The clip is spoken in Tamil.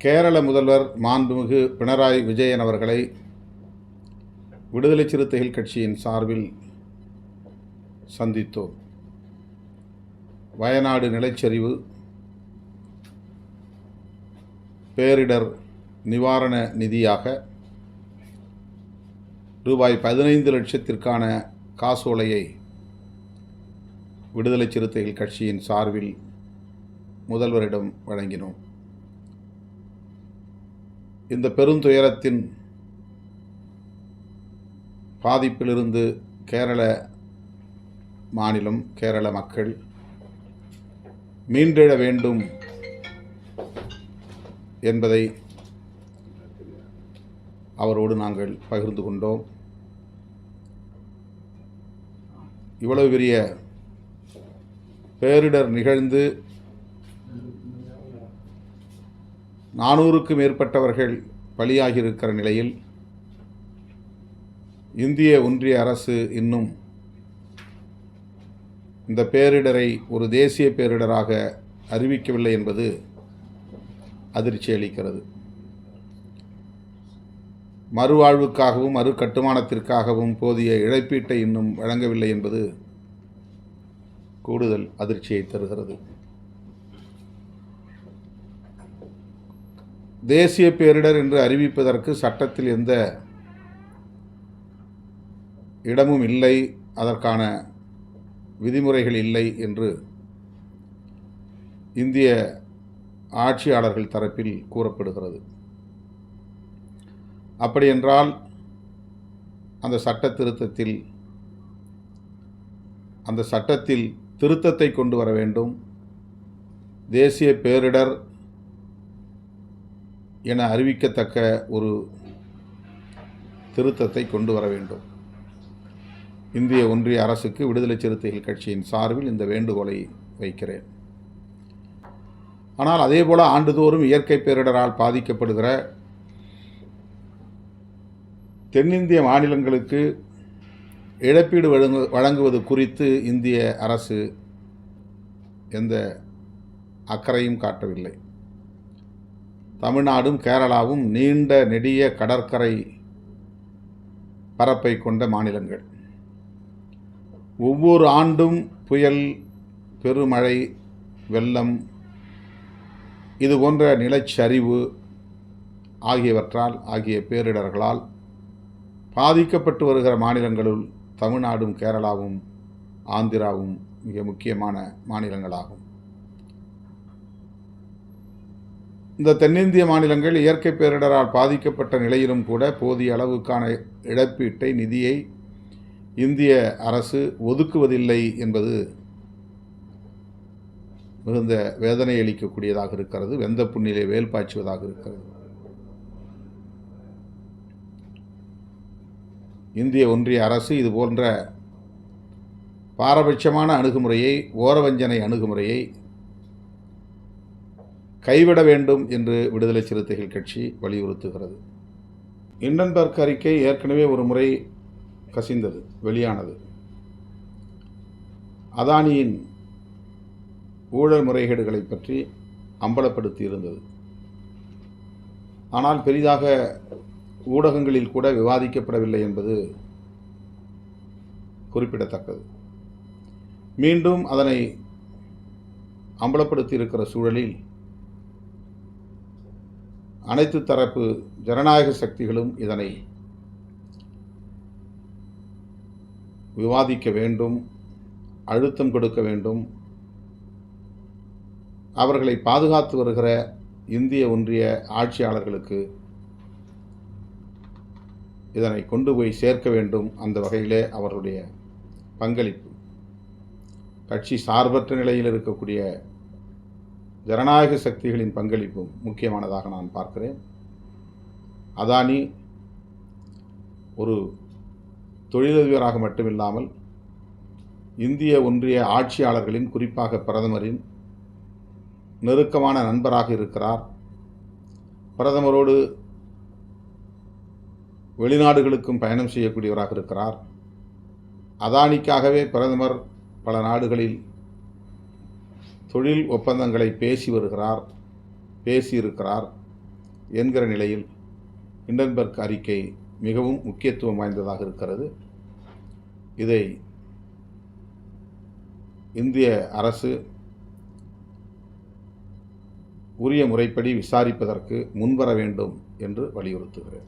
கேரள முதல்வர் மாண்புமிகு பினராயி விஜயன் அவர்களை விடுதலை சிறுத்தைகள் கட்சியின் சார்பில் சந்தித்தோம். வயநாடு நிலச்சரிவு பேரிடர் நிவாரண நிதியாக ரூபாய் 15 லட்சத்திற்கான காசோலையை விடுதலை சிறுத்தைகள் கட்சியின் சார்பில் முதல்வரிடம் வழங்கினோம். இந்த பெருந்துயரத்தின் பாதிப்பிலிருந்து கேரள மாநிலம், கேரள மக்கள் மீண்டெழ வேண்டும் என்பதை அவரோடு நாங்கள் பகிர்ந்து கொண்டோம். இவ்வளவு பெரிய பேரிடர் நிகழ்ந்து 400க்கும் மேற்பட்டவர்கள் பலியாகியிருக்கிற நிலையில் இந்திய ஒன்றிய அரசு இன்னும் இந்த பேரிடரை ஒரு தேசிய பேரிடராக அறிவிக்கவில்லை என்பது அதிர்ச்சி அளிக்கிறது. மறுவாழ்வுக்காகவும் மறு கட்டுமானத்திற்காகவும் போதிய இழப்பீட்டை இன்னும் வழங்கவில்லை என்பது கூடுதல் அதிர்ச்சியை தருகிறது. தேசிய பேரிடர் என்று அறிவிப்பதற்கு சட்டத்தில் எந்த இடமும் இல்லை, அதற்கான விதிமுறைகள் இல்லை என்று இந்திய ஆட்சியாளர்கள் தரப்பில் கூறப்படுகிறது. அப்படியென்றால் அந்த சட்டத்தில் திருத்தத்தை கொண்டு வர வேண்டும். தேசிய பேரிடர் என அறிவிக்கத்தக்க ஒரு திருத்தத்தை கொண்டு வர வேண்டும். இந்திய ஒன்றிய அரசுக்கு விடுதலை சிறுத்தைகள் கட்சியின் சார்பில் இந்த வேண்டுகோளை வைக்கிறேன். ஆனால் அதேபோல ஆண்டுதோறும் இயற்கை பேரிடரால் பாதிக்கப்படுகிற தென்னிந்திய மாநிலங்களுக்கு இழப்பீடு வழங்குவது குறித்து இந்திய அரசு எந்த அக்கறையும் காட்டவில்லை. தமிழ்நாடும் கேரளாவும் நீண்ட நெடிய கடற்கரை பரப்பை கொண்ட மாநிலங்கள். ஒவ்வொரு ஆண்டும் புயல், பெருமழை, வெள்ளம், இது போன்ற நிலச்சரிவு ஆகிய பேரிடர்களால் பாதிக்கப்பட்டு வருகிற மாநிலங்களுள் தமிழ்நாடும் கேரளாவும் ஆந்திராவும் மிக முக்கியமான மாநிலங்களாகும். இந்த தென்னிந்திய மாநிலங்கள் இயற்கை பேரிடரால் பாதிக்கப்பட்ட நிலையிலும் கூட போதிய அளவுக்கான இழப்பீட்டை, நிதியை இந்திய அரசு ஒதுக்குவதில்லை என்பது மிகுந்த வேதனை அளிக்கக்கூடியதாக இருக்கிறது. வெந்த புண்ணிலே வேல் பாய்ச்சுவதாக இருக்கிறது. இந்திய ஒன்றிய அரசு இது போன்ற பாரபட்சமான அணுகுமுறையை, ஓரவஞ்சனை அணுகுமுறையை கைவிட வேண்டும் என்று விடுதலை சிறுத்தைகள் கட்சி வலியுறுத்துகிறது. இண்டன்பர்க் அறிக்கை ஏற்கனவே ஒரு முறை கசிந்தது, வெளியானது. அதானியின் ஊழல் முறைகேடுகளை பற்றி அம்பலப்படுத்தி இருந்தது. ஆனால் பெரிதாக ஊடகங்களில் கூட விவாதிக்கப்படவில்லை என்பது குறிப்பிடத்தக்கது. மீண்டும் அதனை அம்பலப்படுத்தி இருக்கிற சூழலில் அனைத்து தரப்பு ஜனநாயக சக்திகளும் இதனை விவாதிக்க வேண்டும், அழுத்தம் கொடுக்க வேண்டும். அவர்களை பாதுகாத்து வருகிற இந்திய ஒன்றிய ஆட்சியாளர்களுக்கு இதனை கொண்டு போய் சேர்க்க வேண்டும். அந்த வகையிலே அவருடைய பங்களிப்பு, கட்சி சார்பற்ற நிலையில் இருக்கக்கூடிய ஜனநாயக சக்திகளின் பங்களிப்பும் முக்கியமானதாக நான் பார்க்கிறேன். அதானி ஒரு தொழிலதிபராக மட்டுமில்லாமல் இந்திய ஒன்றிய ஆட்சியாளர்களின், குறிப்பாக பிரதமரின் நெருக்கமான நண்பராக இருக்கிறார். பிரதமரோடு வெளிநாடுகளுக்கும் பயணம் செய்யக்கூடியவராக இருக்கிறார். அதானிக்காகவே பிரதமர் பல நாடுகளில் தொழில் ஒப்பந்தங்களை பேசியிருக்கிறார். என்கிற நிலையில் ஹிண்டன்பர்க் அறிக்கை மிகவும் முக்கியத்துவம் வாய்ந்ததாக இருக்கிறது. இதை இந்திய அரசு உரிய முறைப்படி விசாரிப்பதற்கு முன்வர வேண்டும் என்று வலியுறுத்துகிறேன்.